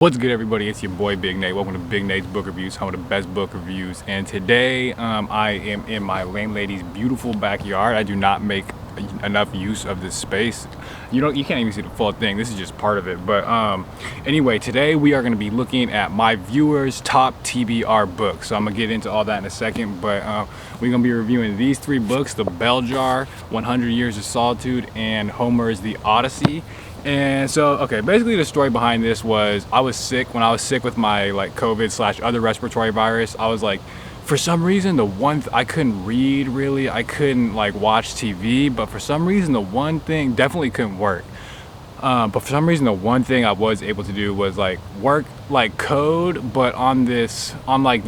What's good, everybody? It's your boy Big Nate. Welcome to Big Nate's Book Reviews, home of the best book reviews. And today I am in my landlady's beautiful backyard. I do not make enough use of this space. You can't even see the full thing. This is just part of it. But anyway, today we are going to be looking at my viewers' top TBR books. So I'm gonna get into all that in a second. But we're gonna be reviewing these three books: The Bell Jar, 100 Years of Solitude, and Homer's The Odyssey. And so, okay, basically the story behind this was I was sick. When I was sick with my COVID / other respiratory virus, I was like, for some reason, I couldn't read really. I couldn't watch TV, but for some reason, the one thing definitely couldn't work. But for some reason, the one thing I was able to do was work code, but on this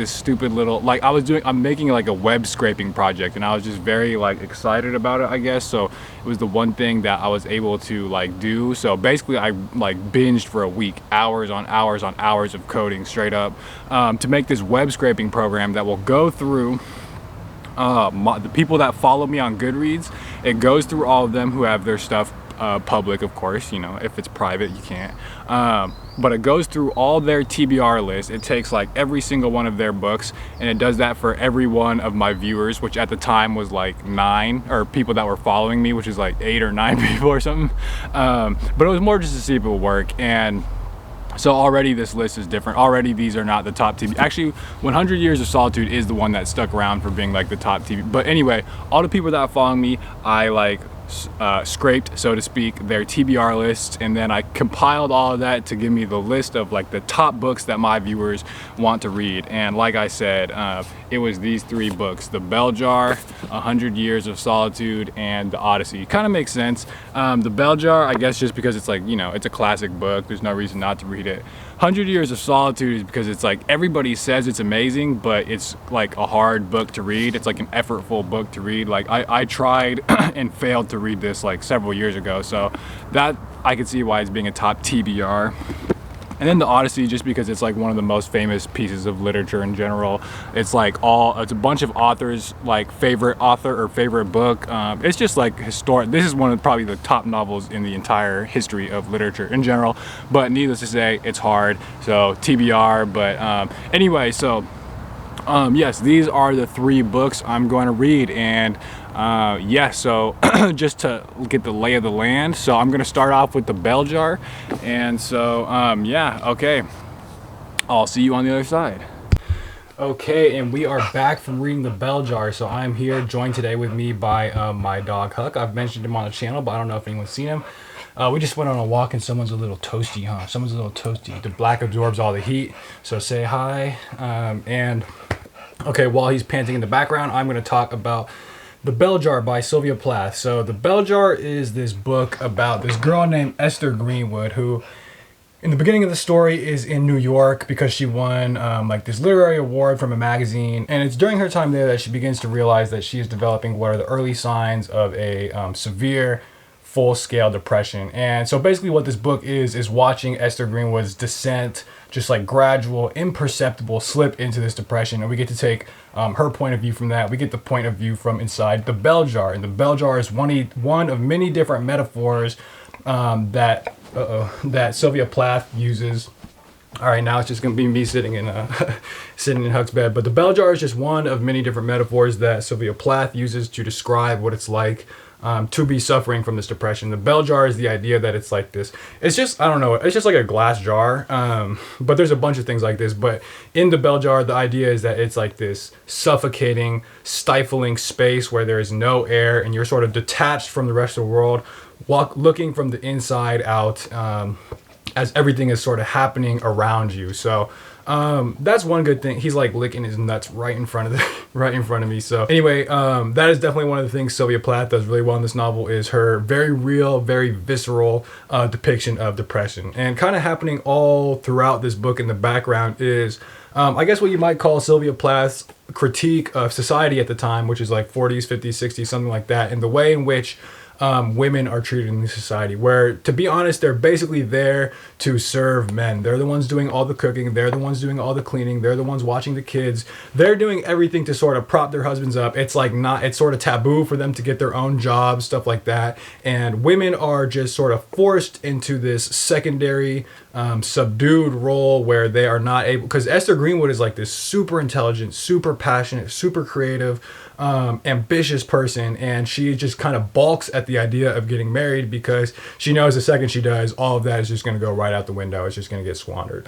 stupid little, I'm making a web scraping project, and I was just very excited about it, I guess. So it was the one thing that I was able to do. So basically I binged for a week, hours on hours on hours of coding straight up, to make this web scraping program that will go through the people that follow me on Goodreads. It goes through all of them who have their stuff public, of course. If it's private, you can't. But it goes through all their TBR lists. It takes every single one of their books, and it does that for every one of my viewers, which at the time was 9, or people that were following me, which is 8 or 9 people or something. But it was more just to see if it would work. And so already this list is different. Already these are not the top TV. Actually, 100 Years of Solitude is the one that stuck around for being the top TV. But anyway, all the people that are following me, I scraped, so to speak, their TBR lists, and then I compiled all of that to give me the list of the top books that my viewers want to read. And like I said, it was these three books: The Bell Jar, 100 Years of Solitude, and The Odyssey. Kind of makes sense. The Bell Jar, I guess, just because it's it's a classic book. There's no reason not to read it. 100 Years of Solitude is because it's everybody says it's amazing, but it's a hard book to read. It's an effortful book to read. I tried and failed to read this several years ago, so that I could see why it's being a top TBR. And then The Odyssey, just because it's one of the most famous pieces of literature in general. It's it's a bunch of authors favorite author or favorite book. It's just historic. This is one of probably the top novels in the entire history of literature in general. But needless to say, it's hard. So TBR. But anyway, so yes, these are the three books I'm going to read. And so just to get the lay of the land, so I'm gonna start off with The Bell Jar. And so okay, I'll see you on the other side. Okay, and we are back from reading The Bell Jar. So I'm here, joined today with me by my dog Huck. I've mentioned him on the channel, but I don't know if anyone's seen him. We just went on a walk, and someone's a little toasty, huh? Someone's a little toasty. The black absorbs all the heat, so say hi. And okay, while he's panting in the background, I'm going to talk about The Bell Jar by Sylvia Plath. So The Bell Jar is this book about this girl named Esther Greenwood, who in the beginning of the story is in New York because she won this literary award from a magazine. And it's during her time there that she begins to realize that she is developing what are the early signs of a severe full-scale depression. And so basically what this book is watching Esther Greenwood's descent, just gradual, imperceptible slip into this depression. And we get to take her point of view from that. We get the point of view from inside the bell jar. And the bell jar is one of many different metaphors that Sylvia Plath uses. All right, now it's just gonna be me sitting in Huck's bed. But the bell jar is just one of many different metaphors that Sylvia Plath uses to describe what it's like to be suffering from this depression. The bell jar is the idea that it's this. It's just, I don't know, it's just a glass jar. But there's a bunch of things like this. But in the bell jar, the idea is that it's this suffocating, stifling space where there is no air, and you're sort of detached from the rest of the world, looking from the inside out, as everything is sort of happening around you. So that's one good thing. He's licking his nuts right in front of me. So anyway, that is definitely one of the things Sylvia Plath does really well in this novel, is her very real, very visceral depiction of depression. And kind of happening all throughout this book in the background is I guess what you might call Sylvia Plath's critique of society at the time, which is 40s, 50s, 60s, something like that, and the way in which women are treated in this society, where, to be honest, they're basically there to serve men. They're the ones doing all the cooking, they're the ones doing all the cleaning, they're the ones watching the kids, they're doing everything to sort of prop their husbands up. It's like not, it's sort of taboo for them to get their own jobs, stuff like that. And women are just sort of forced into this secondary, subdued role where they are not able, because Esther Greenwood is like this super intelligent, super passionate, super creative, ambitious person, and she just kind of balks at the idea of getting married because she knows the second she does, all of that is just going to go right out the window. It's just going to get squandered.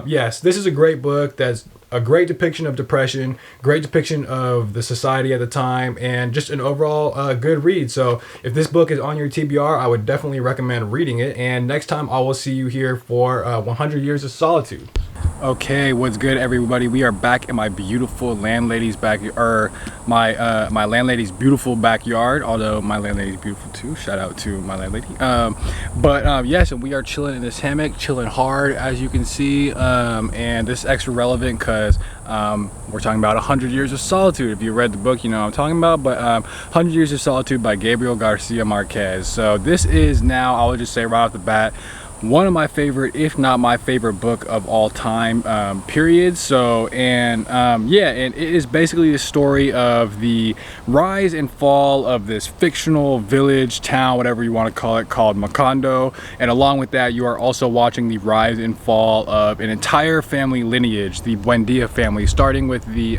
Yes, this is a great book that's a great depiction of depression, great depiction of the society at the time, and just an overall good read. So if this book is on your TBR, I would definitely recommend reading it. And next time I will see you here for 100 Years of Solitude. Okay, what's good, everybody? We are back in my beautiful landlady's backyard, my landlady's beautiful backyard. Although my landlady's beautiful too. Shout out to my landlady. Yes, and we are chilling in this hammock, chilling hard, as you can see. And this is extra relevant because we're talking about 100 Years of Solitude. If you read the book, you know what I'm talking about. But 100 Years of Solitude by Gabriel Garcia Marquez. So this is now, I would just say right off the bat, one of my favorite, if not my favorite book of all time, period. So, and it is basically the story of the rise and fall of this fictional village, town, whatever you want to call it, called Macondo. And along with that, you are also watching the rise and fall of an entire family lineage, the Buendia family, starting with the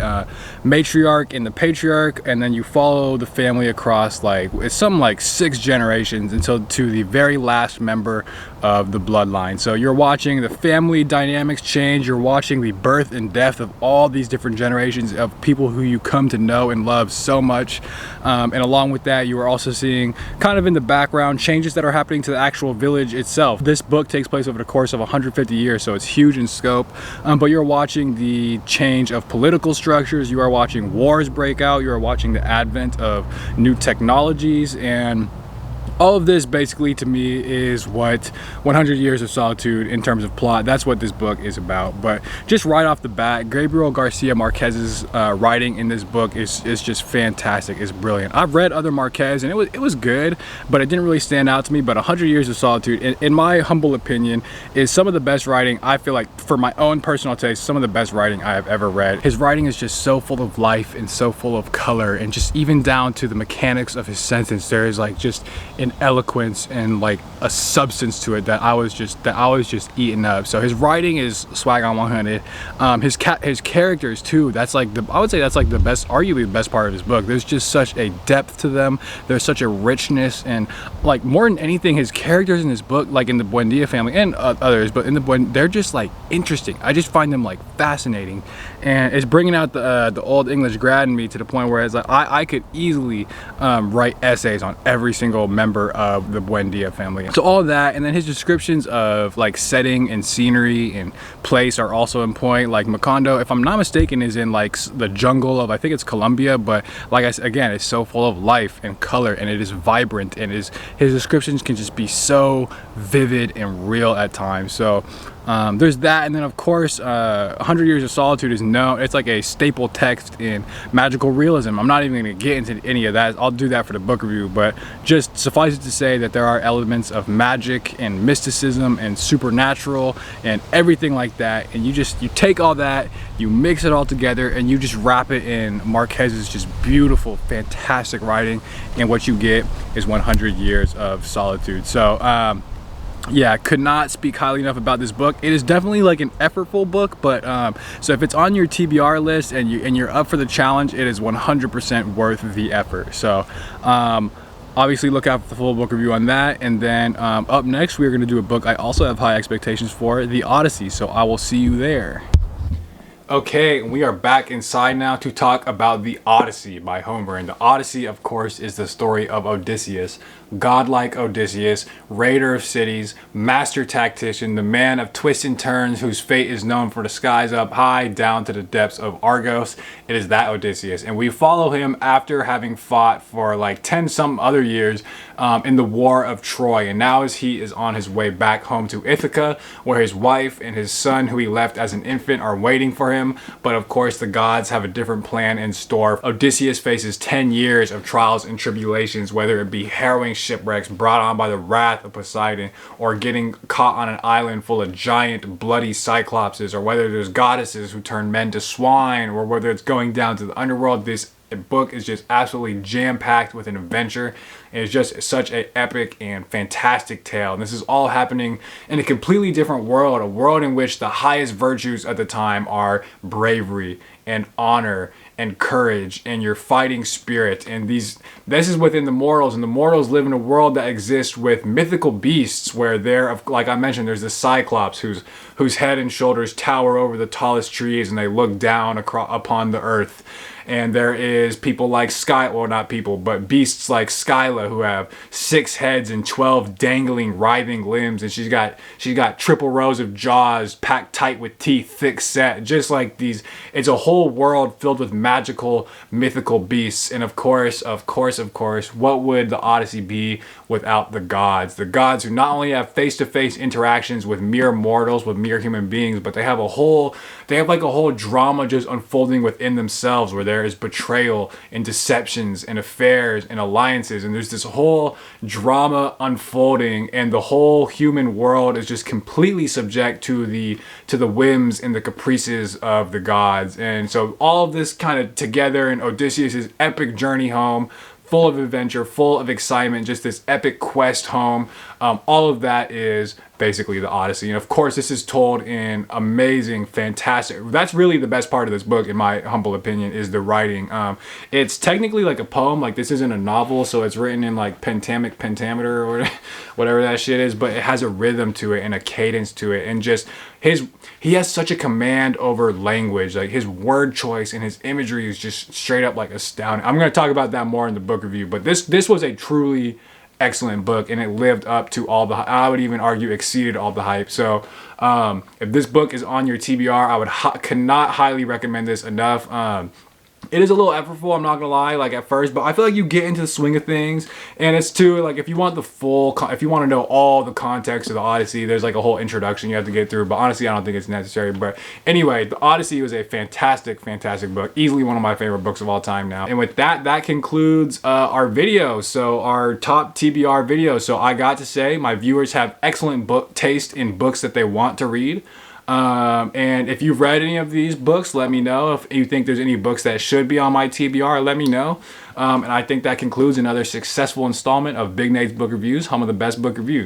matriarch and the patriarch, and then you follow the family across like, it's something like 6 generations until to the very last member of the bloodline. So you're watching the family dynamics change, you're watching the birth and death of all these different generations of people who you come to know and love so much, and along with that, you are also seeing kind of in the background changes that are happening to the actual village itself. This book takes place over the course of 150 years, so it's huge in scope, but you're watching the change of political structures, you are watching wars break out, you are watching the advent of new technologies, and all of this basically to me is what 100 Years of Solitude in terms of plot, that's what this book is about. But just right off the bat, Gabriel Garcia Marquez's writing in this book is just fantastic. It's brilliant. I've read other Marquez and it was good, but it didn't really stand out to me. But 100 Years of Solitude, in my humble opinion, is some of the best writing, I feel like, for my own personal taste, some of the best writing I have ever read. His writing is just so full of life and so full of color, and just even down to the mechanics of his sentence, there is like just an eloquence and like a substance to it that I was just eating up. So his writing is swag on 100. His characters too, that's like I would say that's like the best, arguably the best part of his book. There's just such a depth to them, there's such a richness, and like more than anything, his characters in this book, like in the Buendia family and others, but in the they're just like interesting. I just find them like fascinating, and it's bringing out the old English grad in me to the point where it's like I could easily write essays on every single member of the Buendia family. So all of that, and then his descriptions of like setting and scenery and place are also in point. Like Macondo, if I'm not mistaken, is in like the jungle of, I think it's Colombia, but like I said, again, it's so full of life and color, and it is vibrant, and his descriptions can just be so vivid and real at times. So there's that, and then of course 100 Years of Solitude is known, it's like a staple text in magical realism. I'm not even going to get into any of that, I'll do that for the book review, but just suffice it to say that there are elements of magic and mysticism and supernatural and everything like that, and you take all that, you mix it all together, and you just wrap it in Marquez's just beautiful, fantastic writing, and what you get is 100 Years of Solitude. So yeah, could not speak highly enough about this book. It is definitely like an effortful book, but so if it's on your TBR list and you're up for the challenge, it is 100% worth the effort. So obviously look out for the full book review on that, and then up next we're going to do a book I also have high expectations for, the Odyssey, so I will see you there. Okay, we are back inside now to talk about the Odyssey by Homer. And the Odyssey, of course, is the story of Odysseus, godlike Odysseus, raider of cities, master tactician, the man of twists and turns whose fate is known from the skies up high down to the depths of Argos. It is that Odysseus. And we follow him after having fought for like 10 some other years in the war of Troy. And now as he is on his way back home to Ithaca, where his wife and his son, who he left as an infant, are waiting for him. But of course, the gods have a different plan in store. Odysseus faces 10 years of trials and tribulations, whether it be harrowing shipwrecks brought on by the wrath of Poseidon, or getting caught on an island full of giant bloody cyclopses, or whether there's goddesses who turn men to swine, or whether it's going down to the underworld. This book is just absolutely jam-packed with an adventure. It's just such an epic and fantastic tale. And this is all happening in a completely different world, a world in which the highest virtues at the time are bravery and honor and courage and your fighting spirit. And this is within the mortals, and the mortals live in a world that exists with mythical beasts, where like I mentioned, there's the Cyclops whose head and shoulders tower over the tallest trees, and they look down upon the earth. And there is people like but beasts like Scylla, who have 6 heads and 12 dangling, writhing limbs, and she's got triple rows of jaws packed tight with teeth, thick set. Just like these, it's a whole world filled with magical, mythical beasts. And of course, what would the Odyssey be without the gods? The gods who not only have face-to-face interactions with mere mortals, with mere human beings, but they have like a whole drama just unfolding within themselves, where there is betrayal and deceptions and affairs and alliances, and there's this whole drama unfolding, and the whole human world is just completely subject to the whims and the caprices of the gods. And so all of this kind of together in Odysseus' epic journey home, full of adventure, full of excitement, just this epic quest home. All of that is basically the Odyssey. And of course, this is told in amazing, fantastic, that's really the best part of this book, in my humble opinion, is the writing. It's technically like a poem, like this isn't a novel, so it's written in like pentameter or whatever that shit is, but it has a rhythm to it and a cadence to it, and just he has such a command over language. Like his word choice and his imagery is just straight up like astounding. I'm going to talk about that more in the book review, but this was a truly excellent book, and it lived up to all the, I would even argue exceeded all the hype. So if this book is on your TBR, I cannot highly recommend this enough. It is a little effortful, I'm not gonna lie, like at first, but I feel like you get into the swing of things, and it's too, like, if you want if you want to know all the context of the Odyssey, there's like a whole introduction you have to get through, but honestly, I don't think it's necessary. But anyway, the Odyssey was a fantastic, fantastic book, easily one of my favorite books of all time now. And with that concludes our video, so our top TBR video. So I got to say, my viewers have excellent book taste in books that they want to read. And if you've read any of these books, let me know. If you think there's any books that should be on my TBR, let me know. And I think that concludes another successful installment of Big Nate's Book Reviews, home of the best book reviews.